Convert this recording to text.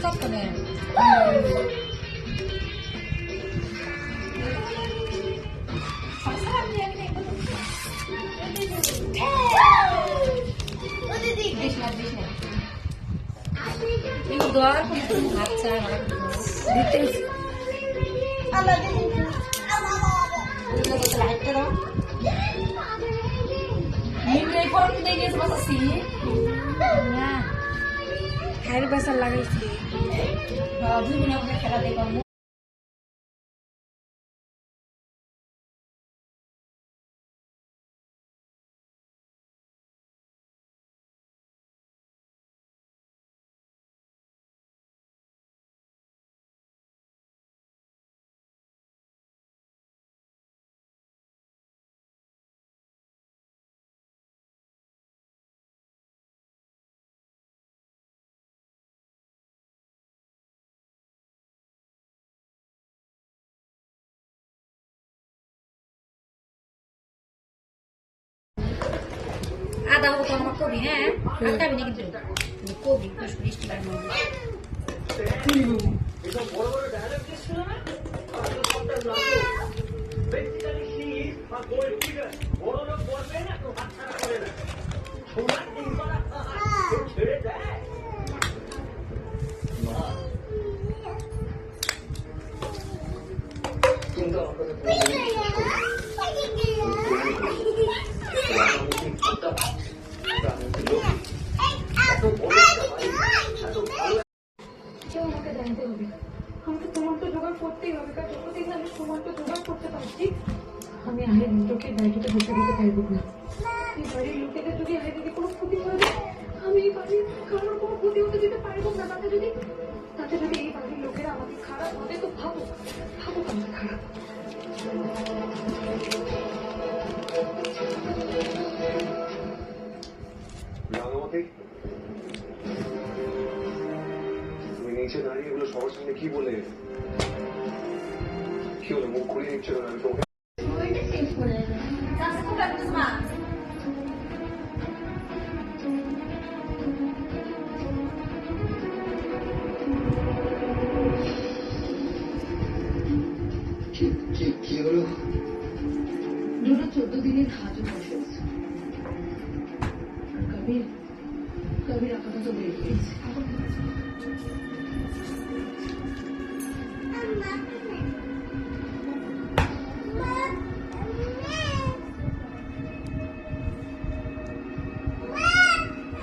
Stop করে দোয়ার আচ্ছা লাইটটা দাও এই ফর্ম দিয়ে গেছে বাসাছি না হাইর বাসার লাগাইছি দুই মিনিট খেলা দেখো আদা হবো তো আমার কবি হ্যাঁ আর খাবি না কিন্তু কবি বৃষ্টি আমি আহের লোকে বাড়িতে বসে দিতে পারবো না এই বাড়ির লোকেদের যদি আহের যদি কোনো ক্ষতি হয়ে যায় আমি এই বাড়ির কারোর কোনো ক্ষতি হতে দিতে পারবো না তাতে যদি এই বাড়ির লোকেরা আমাকে খারাপ হবে তো ভাবো আমাকে খারাপ তুমি নিচে দাঁড়িয়ে এগুলো সবার সামনে কি বলে কি হলো মুখ ঘুরিয়ে নিচ্ছিল না আমি তোমাকে কি হলো 14 দিনের হাজত বসে আছে কবির আপাতত বের হয়েছে